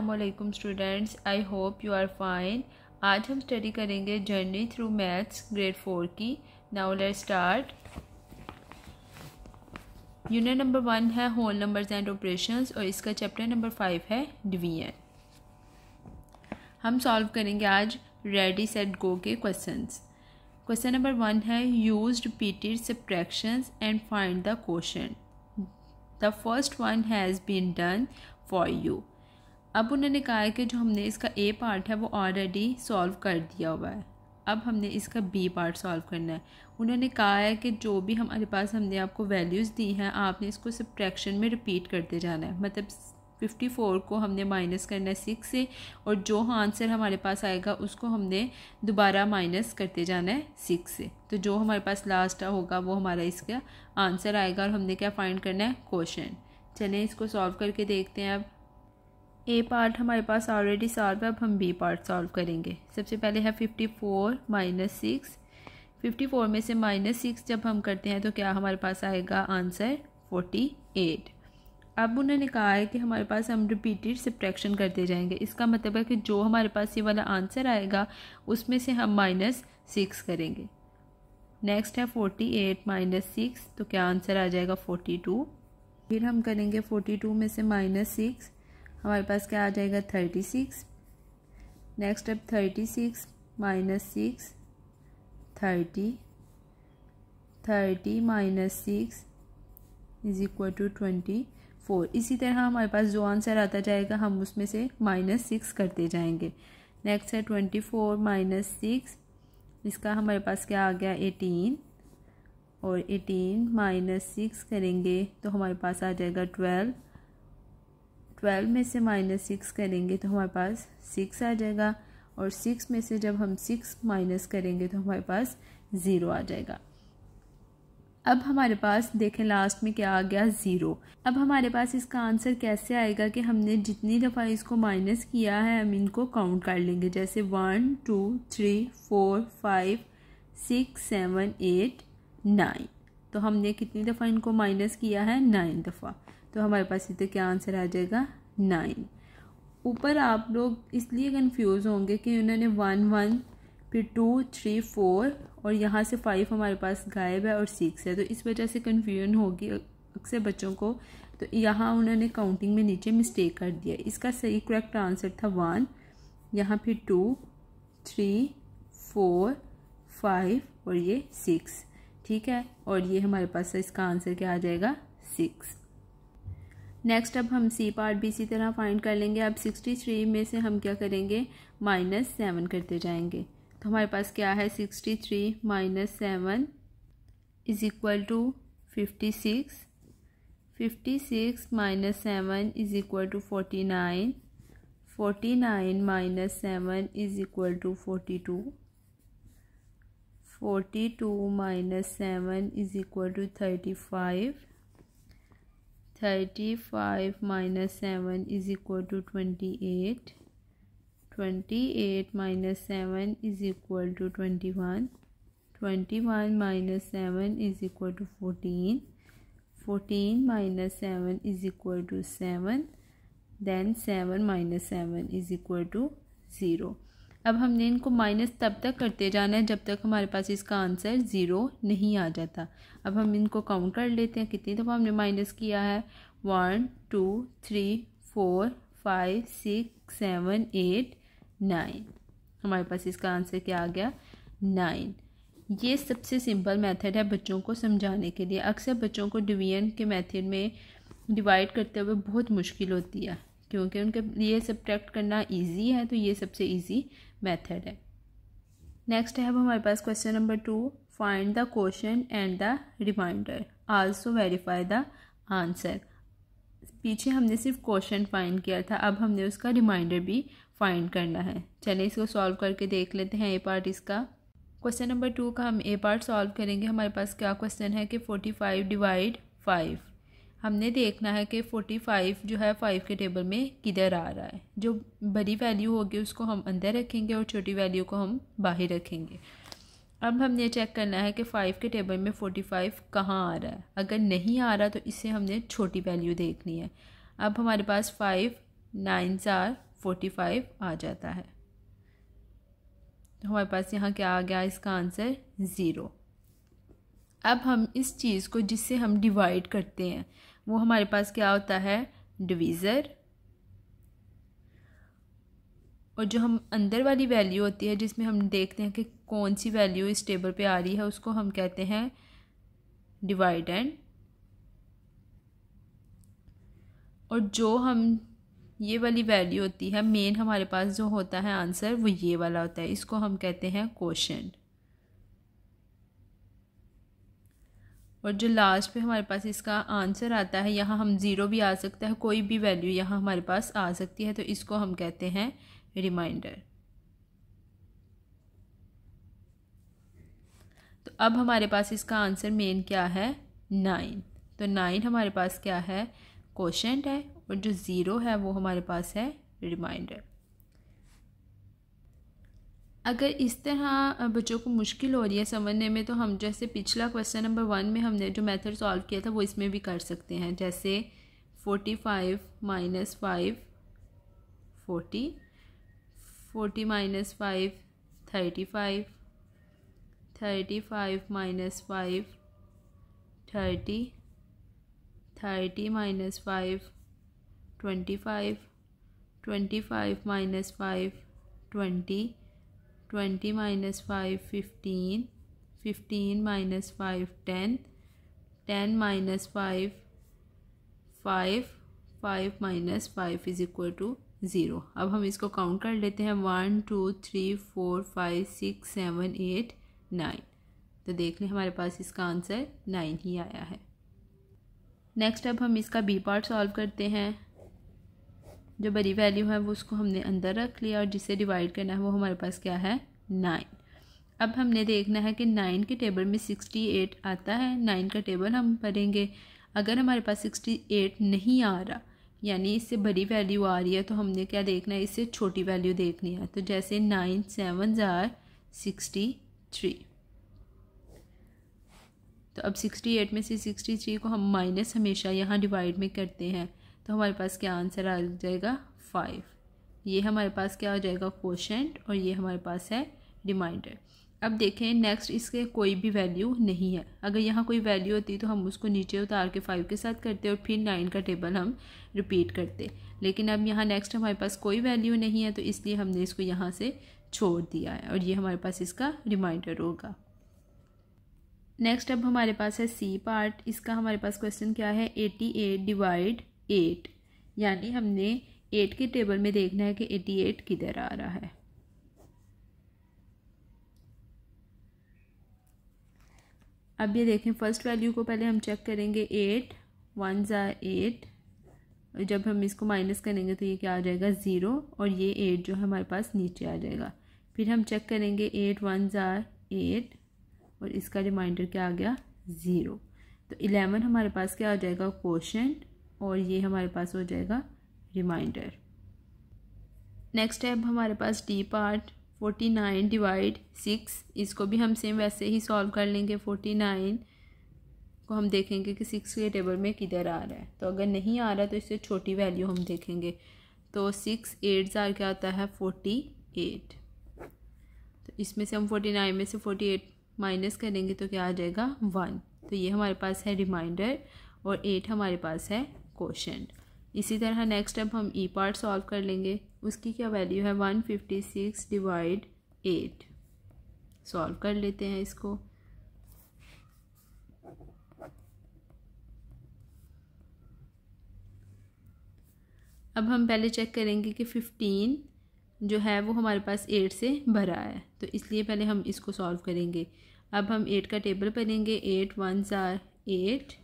अस्सलामुअलैकुम students, I hope you are fine. आज हम स्टडी करेंगे जर्नी थ्रू मैथ्स ग्रेड 4 की। Now let's start. Unit number 1 है होल नंबर्स एंड ऑपरेशंस और इसका चैप्टर नंबर 5 है डिवीजन। हम सॉल्व करेंगे आज रेडी सेट गो के क्वेश्चंस। क्वेश्चन नंबर 1 है used repeated subtractions and find the quotient. The first one has been done for you. अब उन्होंने कहा है कि जो हमने इसका ए पार्ट है वो ऑलरेडी सॉल्व कर दिया हुआ है, अब हमने इसका बी पार्ट सॉल्व करना है। उन्होंने कहा है कि जो भी हमारे पास हमने आपको वैल्यूज़ दी हैं आपने इसको सब्ट्रैक्शन में रिपीट करते जाना है। मतलब 54 को हमने माइनस करना है 6 से और जो आंसर हमारे पास आएगा उसको हमने दोबारा माइनस करते जाना है 6 से। तो जो हमारे पास लास्ट होगा वो हमारा इसका आंसर आएगा और हमने क्या फाइंड करना है, क्वोशंट। चलें इसको सॉल्व करके देखते हैं। अब ए पार्ट हमारे पास ऑलरेडी सॉल्व है, अब हम बी पार्ट सॉल्व करेंगे। सबसे पहले है 54 माइनस 6। 54 में से माइनस 6 जब हम करते हैं तो क्या हमारे पास आएगा आंसर 48। अब उन्होंने कहा है कि हमारे पास हम रिपीटेड सब्ट्रैक्शन करते जाएंगे। इसका मतलब है कि जो हमारे पास ये वाला आंसर आएगा उसमें से हम माइनस 6 करेंगे। नेक्स्ट है 48 माइनस 6, तो क्या आंसर आ जाएगा 42। फिर हम करेंगे 42 में से माइनस 6, हमारे पास क्या आ जाएगा 36। नेक्स्ट अब 36 minus 6 30, 30 minus 6 is equal to 24। इसी तरह हमारे पास जो आंसर आता जाएगा हम उसमें से माइनस 6 करते जाएंगे। नेक्स्ट है 24 माइनस 6, इसका हमारे पास क्या आ गया 18 और 18 माइनस 6 करेंगे तो हमारे पास आ जाएगा 12। 12 में से माइनस 6 करेंगे तो हमारे पास 6 आ जाएगा और 6 में से जब हम 6 माइनस करेंगे तो हमारे पास 0 आ जाएगा। अब हमारे पास देखें लास्ट में क्या आ गया 0। अब हमारे पास इसका आंसर कैसे आएगा कि हमने जितनी दफ़ा इसको माइनस किया है हम इनको काउंट कर लेंगे। जैसे 1 2 3 4 5 6 7 8 9, तो हमने कितनी दफ़ा इनको माइनस किया है 9 दफ़ा, तो हमारे पास इधर क्या आंसर आ जाएगा 9। ऊपर आप लोग इसलिए कंफ्यूज होंगे कि उन्होंने 1 1 फिर 2 3 4 और यहाँ से 5 हमारे पास गायब है और 6 है, तो इस वजह से कन्फ्यूजन होगी अक्सर बच्चों को। तो यहाँ उन्होंने काउंटिंग में नीचे मिस्टेक कर दिया। इसका सही करेक्ट आंसर था 1, यहाँ फिर 2 3 4 5 और ये 6, ठीक है। और ये हमारे पास इसका आंसर क्या आ जाएगा 6। नेक्स्ट अब हम सी पार्ट भी इसी तरह फाइंड कर लेंगे। अब 63 में से हम क्या करेंगे माइनस 7 करते जाएंगे, तो हमारे पास क्या है 63 minus 7 is equal to 56। 56 minus 7 is equal to 49। 49 minus 7 is equal to 42। 42 minus 7 is equal to 35। 35 minus 7 is equal to 28. 28 minus 7 is equal to 21. 21 minus 7 is equal to 14. 14 minus 7 is equal to 7. Then 7 minus 7 is equal to 0. अब हमने इनको minus तब तक करते जाना है जब तक हमारे पास इसका आंसर 0 नहीं आ जाता। अब हम इनको काउंट कर लेते हैं कितनी दफ़ा हमने माइनस किया है। 1 2 3 4 5 6 7 8 9, हमारे पास इसका आंसर क्या आ गया 9। ये सबसे सिंपल मेथड है बच्चों को समझाने के लिए। अक्सर बच्चों को डिवीजन के मेथड में डिवाइड करते हुए बहुत मुश्किल होती है क्योंकि उनके लिए सब्ट्रैक्ट करना इजी है, तो ये सबसे इजी मेथड है। नेक्स्ट है अब हमारे पास question number 2, find the quotient and the remainder, also verify the answer. पीछे हमने सिर्फ क्वोशंट फाइंड किया था, अब हमने उसका रिमाइंडर भी फाइंड करना है। चलिए इसको सॉल्व करके देख लेते हैं। ए पार्ट इसका क्वेश्चन नंबर 2 का हम ए पार्ट सॉल्व करेंगे। हमारे पास क्या क्वेश्चन है कि 45 डिवाइड 5। हमने देखना है कि 45 जो है 5 के टेबल में किधर आ रहा है। जो बड़ी वैल्यू होगी उसको हम अंदर रखेंगे और छोटी वैल्यू को हम बाहर रखेंगे। अब हमने चेक करना है कि 5 के टेबल में 45 कहाँ आ रहा है। अगर नहीं आ रहा तो इससे हमने छोटी वैल्यू देखनी है। अब हमारे पास 5 9s are 45 आ जाता है। तो हमारे पास यहाँ क्या आ गया, इसका आंसर 0। अब हम इस चीज़ को जिससे हम डिवाइड करते हैं वो हमारे पास क्या होता है, डिवीज़र। और जो हम अंदर वाली वैल्यू होती है जिसमें हम देखते हैं कि कौन सी वैल्यू इस टेबल पे आ रही है उसको हम कहते हैं डिवाइडेंड। और जो हम ये वाली वैल्यू होती है मेन हमारे पास जो होता है आंसर वो ये वाला होता है, इसको हम कहते हैं कोशेंट। और जो लास्ट पे हमारे पास इसका आंसर आता है, यहाँ हम 0 भी आ सकता है, कोई भी वैल्यू यहाँ हमारे पास आ सकती है, तो इसको हम कहते हैं रिमाइंडर। तो अब हमारे पास इसका आंसर मेन क्या है, 9। तो 9 हमारे पास क्या है, कोशेंट है, और जो 0 है वो हमारे पास है रिमाइंडर। अगर इस तरह बच्चों को मुश्किल हो रही है समझने में तो हम जैसे पिछला क्वेश्चन नंबर 1 में हमने जो मेथड सॉल्व किया था वो इसमें भी कर सकते हैं। जैसे 45 minus 5 40, 40 minus 5 35, 35 minus 5 30, 30 minus 5 25, 25 minus 5 20, 20 minus 5 15, 15 minus 5 10, 10 minus 5 5, 5 minus 5 is equal to 0। अब हम इसको काउंट कर लेते हैं, 1 2 3 4 5 6 7 8 9। तो देख लें हमारे पास इसका आंसर 9 ही आया है। नेक्स्ट अब हम इसका बी पार्ट सॉल्व करते हैं। जो बड़ी वैल्यू है वो उसको हमने अंदर रख लिया और जिसे डिवाइड करना है वो हमारे पास क्या है, 9। अब हमने देखना है कि 9 के टेबल में 68 आता है, 9 का टेबल हम भरेंगे। अगर हमारे पास 68 नहीं आ रहा यानी इससे बड़ी वैल्यू आ रही है तो हमने क्या देखना है, इससे छोटी वैल्यू देखनी है। तो जैसे 9 7 आर 63। तो अब 68 में से 63 को हम माइनस हमेशा यहाँ डिवाइड में करते हैं, तो हमारे पास क्या आंसर आ जाएगा, 5। ये हमारे पास क्या हो जाएगा, कोशेंट, और ये हमारे पास है रिमाइंडर। अब देखें नेक्स्ट इसके कोई भी वैल्यू नहीं है। अगर यहाँ कोई वैल्यू होती तो हम उसको नीचे उतार के 5 के साथ करते और फिर 9 का टेबल हम रिपीट करते, लेकिन अब यहाँ नेक्स्ट हमारे पास कोई वैल्यू नहीं है तो इसलिए हमने इसको यहाँ से छोड़ दिया है और ये हमारे पास इसका रिमाइंडर होगा। नेक्स्ट अब हमारे पास है सी पार्ट। इसका हमारे पास क्वेश्चन क्या है, 88 डिवाइड 8, यानी हमने 8 के टेबल में देखना है कि 88 किधर आ रहा है। अब ये देखें फर्स्ट वैल्यू को पहले हम चेक करेंगे, 8 1 8, जब हम इसको माइनस करेंगे तो ये क्या आ जाएगा, 0, और ये 8 जो है हमारे पास नीचे आ जाएगा। फिर हम चेक करेंगे 8 1 8 और इसका रिमाइंडर क्या आ गया, 0। तो 11 हमारे पास क्या हो जाएगा, कोशेंट, और ये हमारे पास हो जाएगा रिमाइंडर। नेक्स्ट है अब हमारे पास डी पार्ट, 49 डिवाइड 6। इसको भी हम सेम वैसे ही सॉल्व कर लेंगे। 49 को हम देखेंगे कि 6 के टेबल में किधर आ रहा है, तो अगर नहीं आ रहा तो इससे छोटी वैल्यू हम देखेंगे। तो 6 8 क्या होता है, 48। तो इसमें से हम 49 में से 48 माइनस करेंगे तो क्या आ जाएगा, 1। तो ये हमारे पास है रिमाइंडर और 8 हमारे पास है कोशेंट। इसी तरह नेक्स्ट अब हम ई पार्ट सॉल्व कर लेंगे। उसकी क्या वैल्यू है, 156 डिवाइड 8। सॉल्व कर लेते हैं इसको। अब हम पहले चेक करेंगे कि 15 जो है वो हमारे पास 8 से भरा है, तो इसलिए पहले हम इसको सॉल्व करेंगे। अब हम 8 का टेबल पढ़ेंगे। 8 1 8,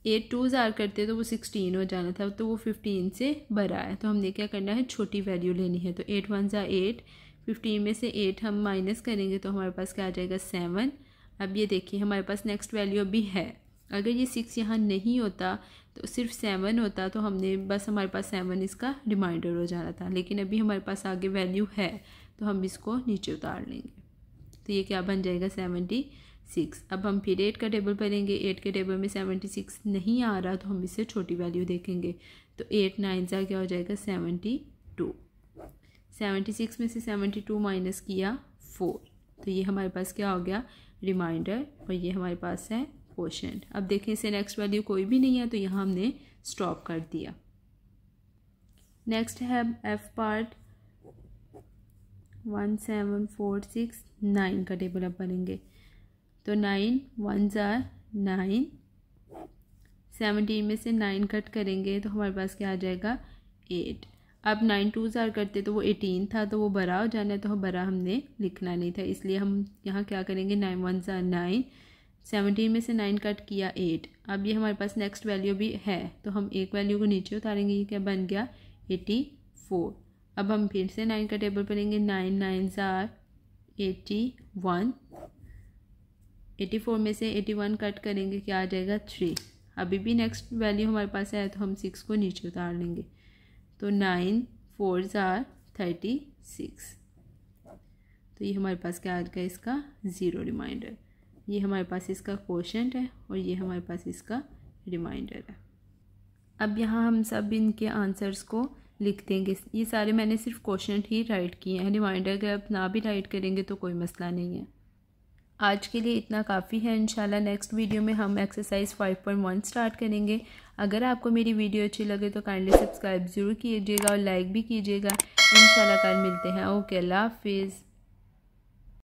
8 2 करते तो वो 16 हो जाना था, तो वो 15 से भरा है, तो हमने क्या करना है, छोटी वैल्यू लेनी है। तो 8 1 8, 15 में से 8 हम माइनस करेंगे तो हमारे पास क्या आ जाएगा, 7। अब ये देखिए हमारे पास नेक्स्ट वैल्यू अभी है। अगर ये 6 यहाँ नहीं होता तो सिर्फ 7 होता, तो हमने बस हमारे पास 7 इसका रिमाइंडर हो जाना था, लेकिन अभी हमारे पास आगे वैल्यू है तो हम इसको नीचे उतार लेंगे। तो ये क्या बन जाएगा, 76। अब हम फिर 8 का टेबल पढ़ेंगे। 8 के टेबल में 76 नहीं आ रहा तो हम इससे छोटी वैल्यू देखेंगे। तो 8 9 ज़ा क्या हो जाएगा 72। 76 में से 72 माइनस किया 4, तो ये हमारे पास क्या हो गया रिमाइंडर, और ये हमारे पास है क्वोशंट। अब देखें इसे नेक्स्ट वैल्यू कोई भी नहीं है तो यहाँ हमने स्टॉप कर दिया। नेक्स्ट है एफ पार्ट 1 7 4 6 9 का टेबल अब बनेंगे। तो 9 1 ज़ा 9, 17 में से 9 कट करेंगे तो हमारे पास क्या आ जाएगा 8। अब 9 2 ज़ार करते तो वो 18 था, तो वो बड़ा हो जाना है, तो बड़ा हमने लिखना नहीं था, इसलिए हम यहाँ क्या करेंगे 9 1 ज़ार 9, 17 में से 9 कट किया 8। अब ये हमारे पास नेक्स्ट वैल्यू भी है तो हम एक वैल्यू को नीचे उतारेंगे, ये क्या बन गया 84। अब हम फिर से 9 का टेबल पढ़ेंगे। 9 9 ज़ार 81, 84 में से 81 कट करेंगे क्या आ जाएगा 3। अभी भी नेक्स्ट वैल्यू हमारे पास है तो हम 6 को नीचे उतार लेंगे, तो 9 4 ज़ार 36। तो ये हमारे पास क्या आ गया इसका 0 रिमाइंडर। ये हमारे पास इसका क्वोशंट है और ये हमारे पास इसका रिमाइंडर है। अब यहाँ हम सब इनके आंसर्स को लिख देंगे। ये सारे मैंने सिर्फ क्वोशंट ही राइट किए हैं, रिमाइंडर के अब ना भी राइट करेंगे तो कोई मसला नहीं है। आज के लिए इतना काफ़ी है। इंशाल्लाह नेक्स्ट वीडियो में हम एक्सरसाइज 5.1 स्टार्ट करेंगे। अगर आपको मेरी वीडियो अच्छी लगे तो काइंडली सब्सक्राइब ज़रूर कीजिएगा और लाइक भी कीजिएगा। इंशाल्लाह कल मिलते हैं। ओके, अल्लाह हाफिज़।